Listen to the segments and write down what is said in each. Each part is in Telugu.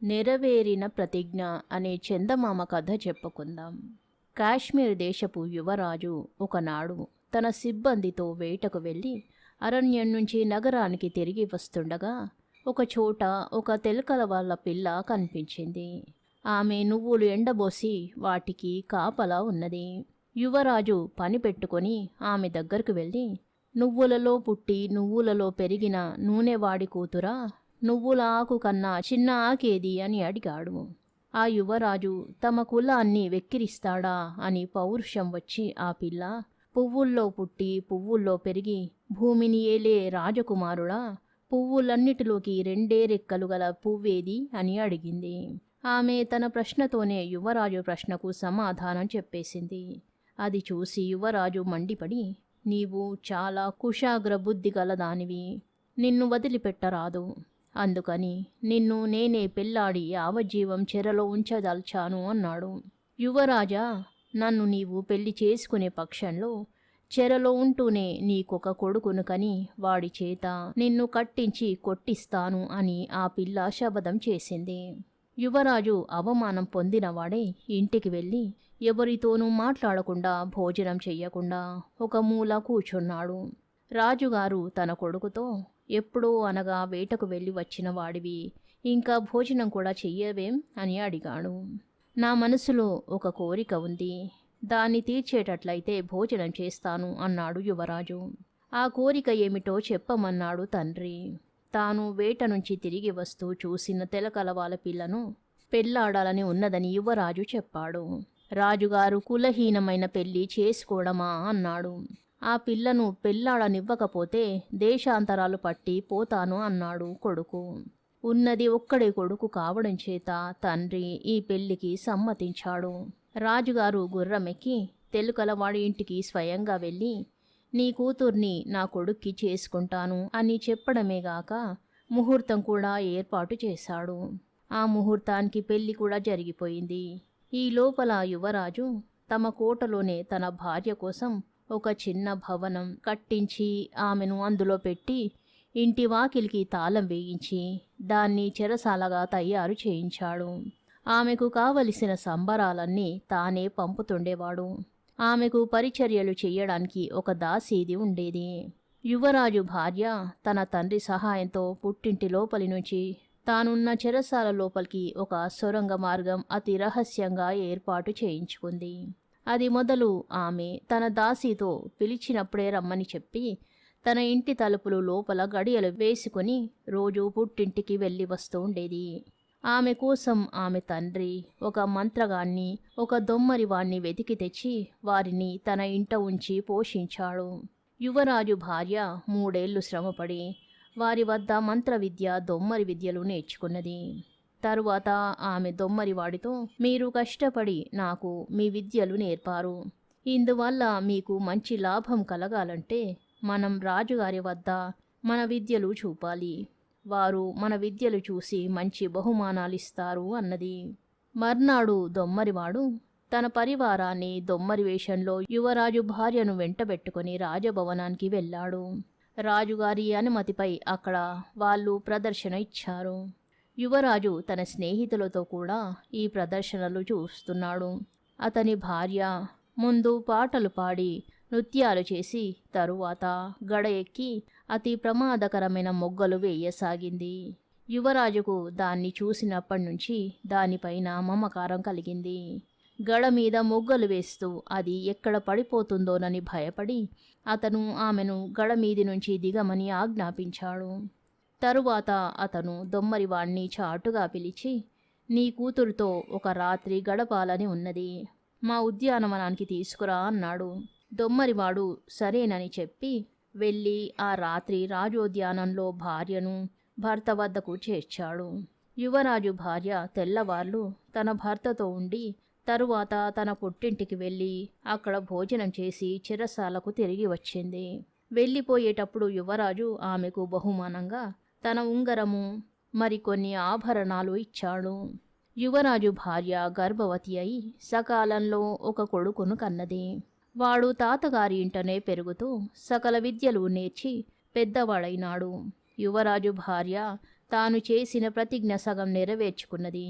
నెరవేరిన ప్రతిజ్ఞ అనే చందమామ కథ చెప్పుకుందాం. కాశ్మీర్ దేశపు యువరాజు ఒకనాడు తన సిబ్బందితో వేటకు వెళ్ళి అరణ్యం నుంచి నగరానికి తిరిగి వస్తుండగా ఒకచోట ఒక తెలకల వాళ్ళ పిల్ల కనిపించింది. ఆమె నువ్వులు ఎండబోసి వాటికి కాపలా ఉన్నది. యువరాజు పని పెట్టుకొని ఆమె దగ్గరకు వెళ్ళి, నువ్వులలో పుట్టి నువ్వులలో పెరిగిన నూనెవాడి కూతురా, నువ్వుల ఆకు కన్నా చిన్న ఆకేది అని అడిగాడు. ఆ యువరాజు తమ కులాన్ని వెక్కిరిస్తాడా అని పౌరుషం వచ్చి ఆ పిల్ల, పువ్వుల్లో పుట్టి పువ్వుల్లో పెరిగి భూమిని ఏలే రాజకుమారుడా, పువ్వులన్నిటిలోకి రెండే రెక్కలు గల పువ్వేది అని అడిగింది. ఆమె తన ప్రశ్నతోనే యువరాజు ప్రశ్నకు సమాధానం చెప్పేసింది. అది చూసి యువరాజు మండిపడి, నీవు చాలా కుశాగ్ర బుద్ధి గలదానివి, నిన్ను వదిలిపెట్టరాదు. అందుకని నిన్ను నేనే పెళ్లాడి యావజ్జీవం చెరలో ఉంచదల్చాను అన్నాడు. యువరాజా, నన్ను నీవు పెళ్లి చేసుకునే పక్షంలో చెరలో ఉంటూనే నీకొక కొడుకును కని వాడి చేత నిన్ను కట్టించి కొట్టిస్తాను అని ఆ పిల్ల శపథం చేసింది. యువరాజు అవమానం పొందినవాడే ఇంటికి వెళ్ళి ఎవరితోనూ మాట్లాడకుండా భోజనం చెయ్యకుండా ఒక మూల కూర్చున్నాడు. రాజుగారు తన కొడుకుతో, ఎప్పుడో అనగా వేటకు వెళ్ళి వచ్చిన వాడివి, ఇంకా భోజనం కూడా చెయ్యవేం అని అడిగాడు. నా మనసులో ఒక కోరిక ఉంది, దాన్ని తీర్చేటట్లయితే భోజనం చేస్తాను అన్నాడు యువరాజు. ఆ కోరిక ఏమిటో చెప్పమన్నాడు తండ్రి. తాను వేట నుంచి తిరిగి వస్తూ చూసిన తెలకలవాల పిల్లను పెళ్లాడాలని ఉన్నదని యువరాజు చెప్పాడు. రాజుగారు కులహీనమైన పెళ్లి చేసుకోవడమా అన్నాడు. ఆ పిల్లను పెళ్లాడనివ్వకపోతే దేశాంతరాలు పట్టి పోతాను అన్నాడు కొడుకు. ఉన్నది ఒక్కడే కొడుకు కావడం చేత తండ్రి ఈ పెళ్లికి సమ్మతించాడు. రాజుగారు గుర్రమెక్కి తెలుకలవాడి ఇంటికి స్వయంగా వెళ్ళి, నీ కూతుర్ని నా కొడుక్కి చేసుకుంటాను అని చెప్పడమేగాక ముహూర్తం కూడా ఏర్పాటు చేశాడు. ఆ ముహూర్తానికి పెళ్లి కూడా జరిగిపోయింది. ఈ లోపల యువరాజు తమ కోటలోనే తన భార్య కోసం ఒక చిన్న భవనం కట్టించి ఆమెను అందులో పెట్టి ఇంటి వాకిలికి తాళం వేయించి దాన్ని చెరసాలగా తయారు చేయించాడు. ఆమెకు కావలసిన సంబరాలన్నీ తానే పంపుతుండేవాడు. ఆమెకు పరిచర్యలు చెయ్యడానికి ఒక దాసీది ఉండేది. యువరాజు భార్య తన తండ్రి సహాయంతో పుట్టింటి లోపలి నుంచి తానున్న చెరసాల లోపలికి ఒక సొరంగ మార్గం అతి రహస్యంగా ఏర్పాటు చేయించుకుంది. అది మొదలు ఆమె తన దాసీతో పిలిచినప్పుడే రమ్మని చెప్పి తన ఇంటి తలుపులు లోపల గడియలు వేసుకుని రోజూ పుట్టింటికి వెళ్ళి వస్తూ ఉండేది. ఆమె కోసం ఆమె తండ్రి ఒక మంత్రగాన్ని, ఒక దొమ్మరివాణ్ణి వెతికి తెచ్చి వారిని తన ఇంట ఉంచి పోషించాడు. యువరాజు భార్య 3 ఏళ్లు శ్రమపడి వారి వద్ద మంత్ర విద్య, దొమ్మరి విద్యలు నేర్చుకున్నది. తరువాత ఆమె దొమ్మరివాడితో, మీరు కష్టపడి నాకు మీ విద్యలు నేర్పారు, ఇందువల్ల మీకు మంచి లాభం కలగాలంటే మనం రాజుగారి వద్ద మన విద్యలు చూపాలి, వారు మన విద్యలు చూసి మంచి బహుమానాలిస్తారు అన్నది. మర్నాడు దొమ్మరివాడు తన పరివారాన్ని దొమ్మరి వేషంలో యువరాజు భార్యను వెంటబెట్టుకుని రాజభవనానికి వెళ్ళాడు. రాజుగారి అనుమతిపై అక్కడ వాళ్ళు ప్రదర్శన ఇచ్చారు. యువరాజు తన స్నేహితులతో కూడా ఈ ప్రదర్శనలు చూస్తున్నాడు. అతని భార్య ముందు పాటలు పాడి నృత్యాలు చేసి తరువాత గడ ఎక్కి అతి ప్రమాదకరమైన మొగ్గలు వేయసాగింది. యువరాజుకు దాన్ని చూసినప్పటి నుంచి దానిపైన మమకారం కలిగింది. గడ మీద మొగ్గలు వేస్తూ అది ఎక్కడ పడిపోతుందోనని భయపడి అతను ఆమెను గడ మీది నుంచి దిగమని ఆజ్ఞాపించాడు. తరువాత అతను దొమ్మరివాణ్ణి చాటుగా పిలిచి, నీ కూతురుతో ఒక రాత్రి గడపాలని ఉన్నది, మా ఉద్యానవనానికి తీసుకురా అన్నాడు. దొమ్మరివాడు సరేనని చెప్పి వెళ్ళి ఆ రాత్రి రాజోద్యానంలో భార్యను భర్త వద్దకు చేర్చాడు. యువరాజు భార్య తెల్లవార్లు తన భర్తతో ఉండి తరువాత తన పుట్టింటికి వెళ్ళి అక్కడ భోజనం చేసి చెరసాలకు తిరిగి వచ్చింది. వెళ్ళిపోయేటప్పుడు యువరాజు ఆమెకు బహుమానంగా తన ఉంగరము మరికొన్ని ఆభరణాలు ఇచ్చాడు. యువరాజు భార్య గర్భవతి అయి సకాలంలో ఒక కొడుకును కన్నది. వాడు తాతగారి ఇంటనే పెరుగుతూ సకల విద్యలు నేర్చి పెద్దవాడైనాడు. యువరాజు భార్య తాను చేసిన ప్రతిజ్ఞ సగం నెరవేర్చుకున్నది.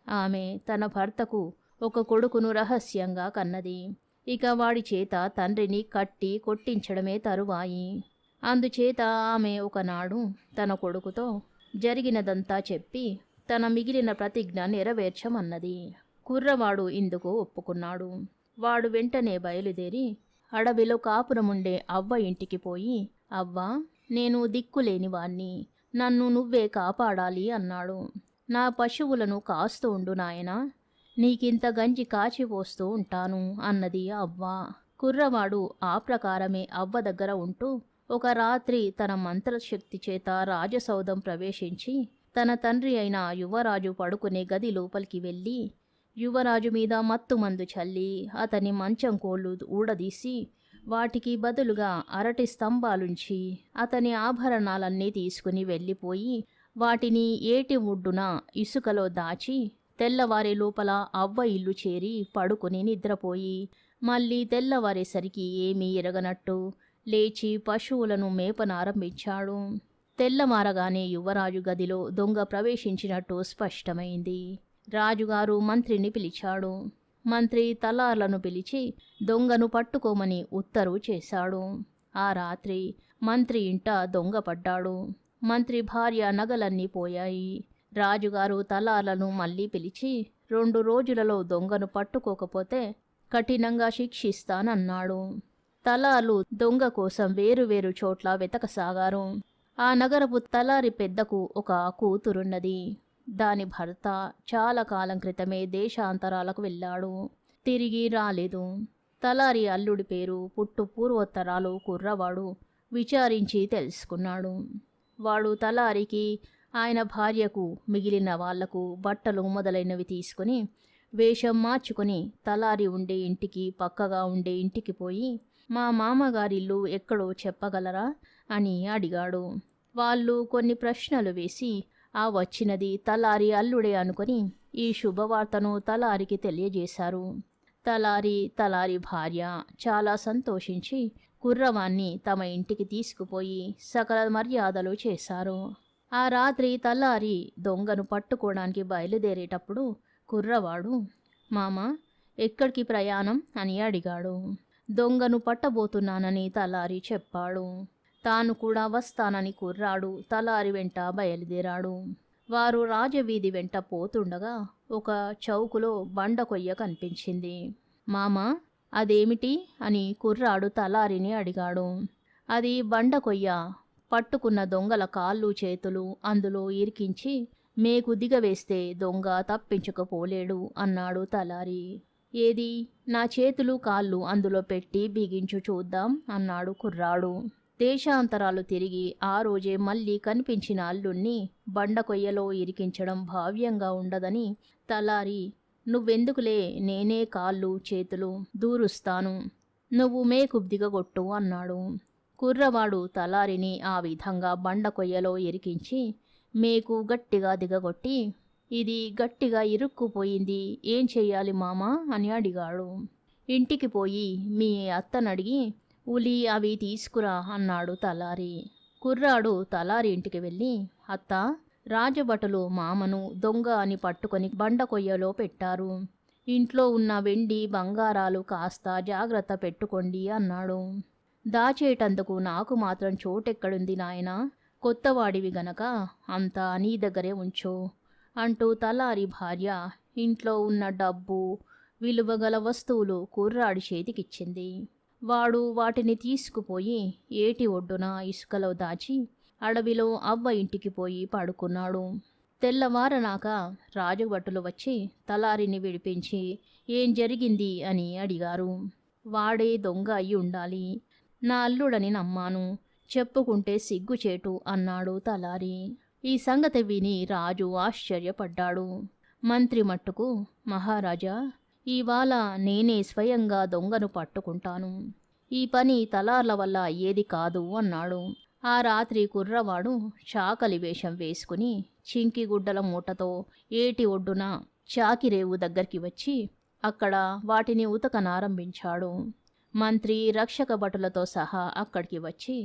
ఆమె తన భర్తకు ఒక కొడుకును రహస్యంగా కన్నది. ఇక వాడి చేత తండ్రిని కట్టి కొట్టించడమే తరువాయి. అందుచేత ఆమె ఒకనాడు తన కొడుకుతో జరిగినదంతా చెప్పి తన మిగిలిన ప్రతిజ్ఞ నెరవేర్చమన్నది. కుర్రవాడు ఇందుకు ఒప్పుకున్నాడు. వాడు వెంటనే బయలుదేరి అడవిలో కాపురముండే అవ్వ ఇంటికి పోయి, అవ్వా, నేను దిక్కులేని వాణ్ణి, నన్ను నువ్వే కాపాడాలి అన్నాడు. నా పశువులను కాస్తూ ఉండు నాయనా, నీకింత గంజి కాచిపోస్తూ ఉంటాను అన్నది అవ్వ. కుర్రవాడు ఆ ప్రకారమే అవ్వ దగ్గర ఉంటూ ఒక రాత్రి తన మంత్రశక్తి చేత రాజసౌధం ప్రవేశించి తన తండ్రి అయిన యువరాజు పడుకునే గది లోపలికి వెళ్ళి యువరాజు మీద మత్తుమందు చల్లి అతని మంచం కోళ్ళు ఊడదీసి వాటికి బదులుగా అరటి స్తంభాలుంచి అతని ఆభరణాలన్నీ తీసుకుని వెళ్ళిపోయి వాటిని ఏటి ఒడ్డున ఇసుకలో దాచి తెల్లవారే లోపల అవ్వ ఇల్లు చేరి పడుకుని నిద్రపోయి మళ్ళీ తెల్లవారేసరికి ఏమీ ఎరగనట్టు లేచి పశువులను మేపనారంభించాడు. తెల్లమారగానే యువరాజు గదిలో దొంగ ప్రవేశించినట్టు స్పష్టమైంది. రాజుగారు మంత్రిని పిలిచాడు. మంత్రి తలార్లను పిలిచి దొంగను పట్టుకోమని ఉత్తర్వు చేశాడు. ఆ రాత్రి మంత్రి ఇంట దొంగ పడ్డాడు. మంత్రి భార్య నగలన్నీ పోయాయి. రాజుగారు తలార్లను మళ్ళీ పిలిచి 2 రోజులలో దొంగను పట్టుకోకపోతే కఠినంగా శిక్షిస్తానన్నాడు. తలార్లు దొంగ కోసం వేరువేరు చోట్ల వెతకసాగారు. ఆ నగరపు తలారి పెద్దకు ఒక కూతురున్నది. దాని భర్త చాలా కాలం క్రితమే దేశాంతరాలకు వెళ్ళాడు. తిరిగి రాలేదు. తలారి అల్లుడి పేరు పుట్టు పూర్వోత్తరాలు కుర్రవాడు విచారించి తెలుసుకున్నాడు. వాడు తలారికి, ఆయన భార్యకు, మిగిలిన వాళ్లకు బట్టలు మొదలైనవి తీసుకుని వేషం మార్చుకుని తలారి ఉండే ఇంటికి పక్కగా ఉండే ఇంటికి పోయి, మా మామగారిల్లు ఎక్కడో చెప్పగలరా అని అడిగాడు. వాళ్ళు కొన్ని ప్రశ్నలు వేసి ఆ వచ్చినది తలారి అల్లుడే అనుకుని ఈ శుభవార్తను తలారికి తెలియజేశారు. తలారి భార్య చాలా సంతోషించి కుర్రవాన్ని తమ ఇంటికి తీసుకుపోయి సకల మర్యాదలు చేశారు. ఆ రాత్రి తలారి దొంగను పట్టుకోవడానికి బయలుదేరేటప్పుడు కుర్రవాడు, మామ, ఎక్కడికి ప్రయాణం అని అడిగాడు. దొంగను పట్టబోతున్నానని తలారి చెప్పాడు. తాను కూడా వస్తానని కుర్రాడు తలారి వెంట బయలుదేరాడు. వారు రాజవీధి వెంట పోతుండగా ఒక చౌకులో బండ కొయ్య కనిపించింది. మామా, అదేమిటి అని కుర్రాడు తలారిని అడిగాడు. అది బండ కొయ్య. పట్టుకున్న దొంగల కాళ్ళు చేతులు అందులో ఇరికించి మేకు దిగవేస్తే దొంగ తప్పించుకపోలేడు అన్నాడు తలారి. ఏది, నా చేతులు కాళ్ళు అందులో పెట్టి బిగించు చూద్దాం అన్నాడు కుర్రాడు. దేశాంతరాలు తిరిగి ఆ రోజే మళ్ళీ కనిపించిన అల్లుణ్ణి బండ కొయ్యలో ఇరికించడం భావ్యంగా ఉండదని తలారి, నువ్వెందుకులే, నేనే కాళ్ళు చేతులు దూరుస్తాను, నువ్వు మేకు దిగగొట్టు అన్నాడు. కుర్రవాడు తలారిని ఆ విధంగా బండ కొయ్యలో ఇరికించి మేకు గట్టిగా దిగగొట్టి, ఇది గట్టిగా ఇరుక్కుపోయింది, ఏం చెయ్యాలి మామా అని అడిగాడు. ఇంటికి పోయి మీ అత్తనడిగి ఉలి అవి తీసుకురా అన్నాడు తలారి. కుర్రాడు తలారి ఇంటికి వెళ్ళి, అత్త, రాజభటులు మామను దొంగ అని పట్టుకొని బండ కొయ్యలో పెట్టారు. ఇంట్లో ఉన్న వెండి బంగారాలు కాస్త జాగ్రత్త పెట్టుకోండి అన్నాడు. దాచేటందుకు నాకు మాత్రం చోటెక్కడుంది నాయనా, కొత్తవాడివి గనక అంతా నీ దగ్గరే ఉంచు అంటూ తలారి భార్య ఇంట్లో ఉన్న డబ్బు, విలువగల వస్తువులు కుర్రాడి చేతికిచ్చింది. వాడు వాటిని తీసుకుపోయి ఏటి ఒడ్డున ఇసుకలో దాచి అడవిలో అవ్వ ఇంటికి పోయి పడుకున్నాడు. తెల్లవారనాక రాజభటులు వచ్చి తలారిని విడిపించి ఏం జరిగింది అని అడిగారు. వాడే దొంగ అయి ఉండాలి, నా అల్లుడని నమ్మాను, చెప్పుకుంటే సిగ్గుచేటు అన్నాడు తలారి. ఈ సంగతి విని రాజు ఆశ్చర్యపడ్డాడు. మంత్రి మట్టుకు, మహారాజా, ఇవాళ నేనే స్వయంగా దొంగను పట్టుకుంటాను, ఈ పని తలార్ల వల్ల అయ్యేది కాదు అన్నాడు. ఆ రాత్రి కుర్రవాడు చాకలి వేషం వేసుకుని చింకిగుడ్డల మూటతో ఏటి ఒడ్డున చాకిరేవు దగ్గరికి వచ్చి అక్కడ వాటిని ఉతకనారంభించాడు. మంత్రి రక్షక భటులతో సహా అక్కడికి వచ్చి,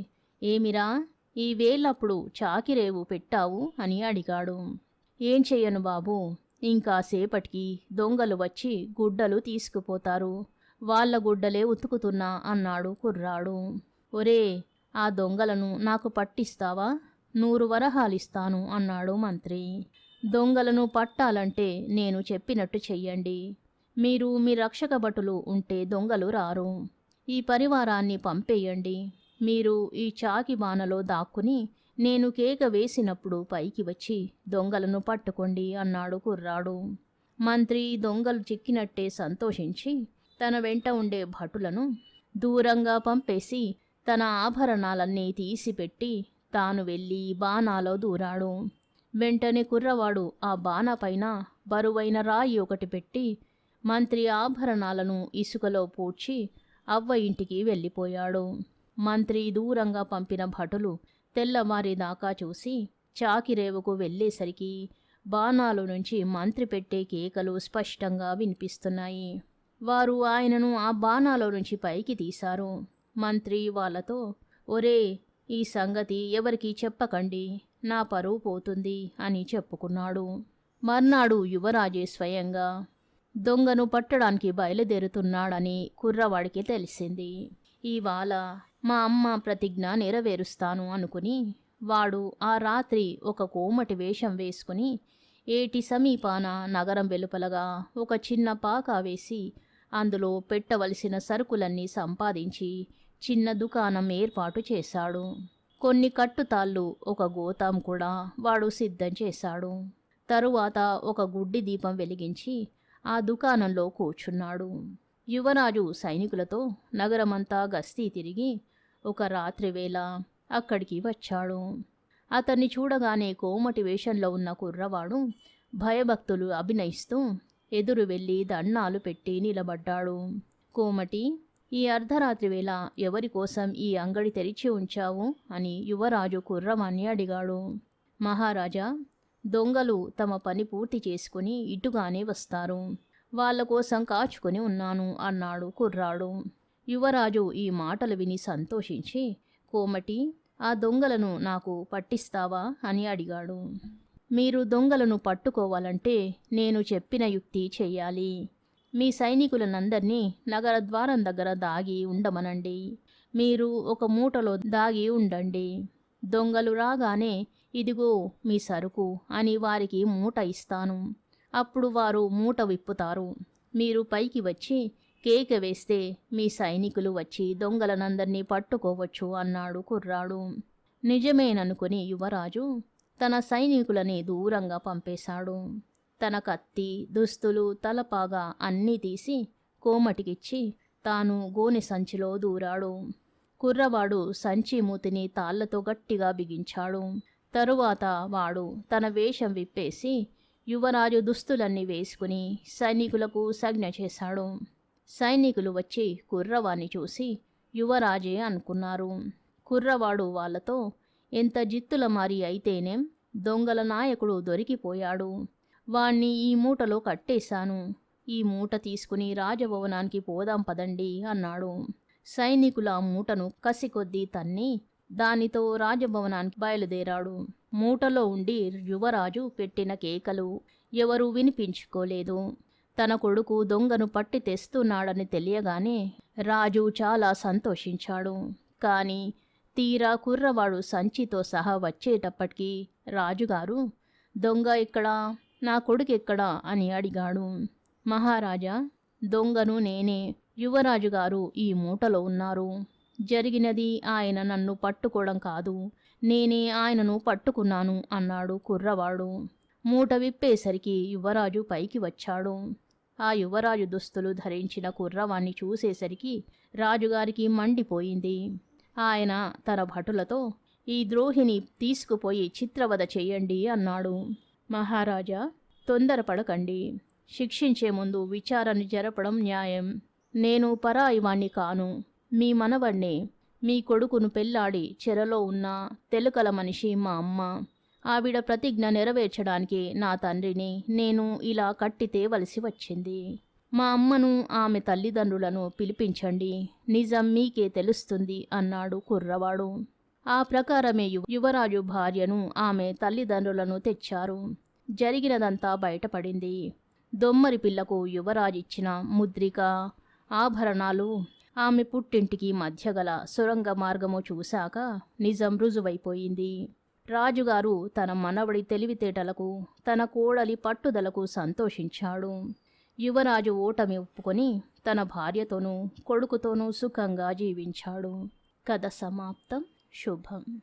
ఏమిరా, ఈ వేలప్పుడు చాకిరేవు పెట్టావు అని అడిగాడు. ఏం చెయ్యను బాబూ, ఇంకాసేపటికి దొంగలు వచ్చి గుడ్డలు తీసుకుపోతారు. వాళ్ళ గుడ్డలే ఉతుకుతున్నా అన్నాడు కుర్రాడు. ఒరే, ఆ దొంగలను నాకు పట్టిస్తావా? 100 వరహాలిస్తాను అన్నాడు మంత్రి. దొంగలను పట్టాలంటే నేను చెప్పినట్టు చెయ్యండి. మీరు మీ రక్షక భటులు ఉంటే దొంగలు రారు. ఈ పరివారాన్ని పంపేయండి. మీరు ఈ చాకి బాణలో దాక్కుని నేను కేక వేసినప్పుడు పైకి వచ్చి దొంగలను పట్టుకోండి అన్నాడు కుర్రాడు. మంత్రి దొంగలు చిక్కినట్టే సంతోషించి తన వెంట ఉండే భటులను దూరంగా పంపేసి తన ఆభరణాలన్నీ తీసిపెట్టి తాను వెళ్ళి బాణాలో దూరాడు. వెంటనే కుర్రవాడు ఆ బాణ పైన బరువైన రాయి ఒకటి పెట్టి మంత్రి ఆభరణాలను ఇసుకలో పూడ్చి అవ్వ ఇంటికి వెళ్ళిపోయాడు. మంత్రి దూరంగా పంపిన భటులు తెల్లవారిదాకా చూసి చాకిరేవుకు వెళ్ళేసరికి బాణాలు నుంచి మంత్రి పెట్టే కేకలు స్పష్టంగా వినిపిస్తున్నాయి. వారు ఆయనను ఆ బాణాలో నుంచి పైకి తీశారు. మంత్రి వాళ్ళతో, ఒరే, ఈ సంగతి ఎవరికీ చెప్పకండి, నా పరువు పోతుంది అని చెప్పుకున్నాడు. మర్నాడు యువరాజే స్వయంగా దొంగను పట్టడానికి బయలుదేరుతున్నాడని కుర్రవాడికి తెలిసింది. ఇవాళ మా అమ్మ ప్రతిజ్ఞ నెరవేరుస్తాను అనుకుని వాడు ఆ రాత్రి ఒక కోమటి వేషం వేసుకుని ఏటి సమీపాన నగరం వెలుపలగా ఒక చిన్న పాక వేసి అందులో పెట్టవలసిన సరుకులన్నీ సంపాదించి చిన్న దుకాణం ఏర్పాటు చేశాడు. కొన్ని కట్టుతాళ్ళు, ఒక గోతాం కూడా వాడు సిద్ధం చేశాడు. తరువాత ఒక గుడ్డి దీపం వెలిగించి ఆ దుకాణంలో కూర్చున్నాడు. యువరాజు సైనికులతో నగరమంతా గస్తీ తిరిగి ఒక రాత్రివేళ అక్కడికి వచ్చాడు. అతన్ని చూడగానే కోమటి వేషంలో ఉన్న కుర్రవాడు భయభక్తులు అభినయిస్తూ ఎదురు వెళ్ళి దండాలు పెట్టి నిలబడ్డాడు. కోమటి, ఈ అర్ధరాత్రి వేళ ఎవరి కోసం ఈ అంగడి తెరిచి ఉంచావు అని యువరాజు కుర్రవాణ్ణి అడిగాడు. మహారాజా, దొంగలు తమ పని పూర్తి చేసుకుని ఇటుగానే వస్తారు. వాళ్ళ కోసం కాచుకొని ఉన్నాను అన్నాడు కుర్రాడు. యువరాజు ఈ మాటలు విని సంతోషించి, కోమటి, ఆ దొంగలను నాకు పట్టిస్తావా అని అడిగాడు. మీరు దొంగలను పట్టుకోవాలంటే నేను చెప్పిన యుక్తి చెయ్యాలి. మీ సైనికులనందరినీ నగర ద్వారం దగ్గర దాగి ఉండమనండి. మీరు ఒక మూటలో దాగి ఉండండి. దొంగలు రాగానే ఇదిగో మీ సరుకు అని వారికి మూట ఇస్తాను. అప్పుడు వారు మూట విప్పుతారు. మీరు పైకి వచ్చి కేక వేస్తే మీ సైనికులు వచ్చి దొంగలనందరినీ పట్టుకోవచ్చు అన్నాడు కుర్రాడు. నిజమేననుకుని యువరాజు తన సైనికులని దూరంగా పంపేశాడు. తన కత్తి, దుస్తులు, తలపాగా అన్నీ తీసి కోమటికిచ్చి తాను గోనె సంచిలో దూరాడు. కుర్రవాడు సంచి మూతిని తాళ్లతో గట్టిగా బిగించాడు. తరువాత వాడు తన వేషం విప్పేసి యువరాజు దుస్తులన్నీ వేసుకుని సైనికులకు సంజ్ఞ చేశాడు. సైనికులు వచ్చి కుర్రవాణ్ణి చూసి యువరాజే అనుకున్నారు. కుర్రవాడు వాళ్ళతో, ఎంత జిత్తుల మారి అయితేనేం దొంగల నాయకుడు దొరికిపోయాడు. వాణ్ణి ఈ మూటలో కట్టేశాను. ఈ మూట తీసుకుని రాజభవనానికి పోదాం పదండి అన్నాడు. సైనికుల మూటను కసికొద్దీ తన్ని దానితో రాజభవనానికి బయలుదేరాడు. మూటలో ఉండి యువరాజు పెట్టిన కేకలు ఎవరూ వినిపించుకోలేదు. తన కొడుకు దొంగను పట్టి తెస్తున్నాడని తెలియగానే రాజు చాలా సంతోషించాడు. కానీ తీరా కుర్రవాడు సంచితో సహా వచ్చేటప్పటికి రాజుగారు, దొంగ ఎక్కడా, నా కొడుకెక్కడా అని అడిగాడు. మహారాజా, దొంగను నేనే. యువరాజు గారు ఈ మూటలో ఉన్నారు. జరిగినది ఆయన నన్ను పట్టుకోవడం కాదు, నేనే ఆయనను పట్టుకున్నాను అన్నాడు కుర్రవాడు. మూట విప్పేసరికి యువరాజు పైకి వచ్చాడు. ఆ యువరాజు దుస్తులు ధరించిన కుర్రవాణ్ణి చూసేసరికి రాజుగారికి మండిపోయింది. ఆయన తన భటులతో, ఈ ద్రోహిని తీసుకుపోయి చిత్రవద చెయ్యండి అన్నాడు. మహారాజా, తొందరపడకండి. శిక్షించే ముందు విచారణ జరపడం న్యాయం. నేను పరాయివాణ్ణి కాను, మీ మనవణ్ణే. మీ కొడుకును పెళ్లాడి చెరలో ఉన్న తెలకల మనిషి మా అమ్మ. ఆవిడ ప్రతిజ్ఞ నెరవేర్చడానికి నా తండ్రిని నేను ఇలా కట్టి తేవలసి వచ్చింది. మా అమ్మను, ఆమె తల్లిదండ్రులను పిలిపించండి, నిజం మీకే తెలుస్తుంది అన్నాడు కుర్రవాడు. ఆ ప్రకారమే యువరాజు భార్యను ఆమె తల్లిదండ్రులను తెచ్చారు. జరిగినదంతా బయటపడింది. దొమ్మరి పిల్లకు యువరాజిచ్చిన ముద్రిక, ఆభరణాలు, ఆమె పుట్టింటికి మధ్య గల సొరంగ మార్గము చూశాక నిజం రుజువైపోయింది. రాజుగారు తన మనవడి తెలివితేటలకు, తన కోడలి పట్టుదలకు సంతోషించాడు. యువరాజు ఓటమి ఒప్పుకొని తన భార్యతోనూ కొడుకుతోనూ సుఖంగా జీవించాడు. కథ సమాప్తం. శుభం.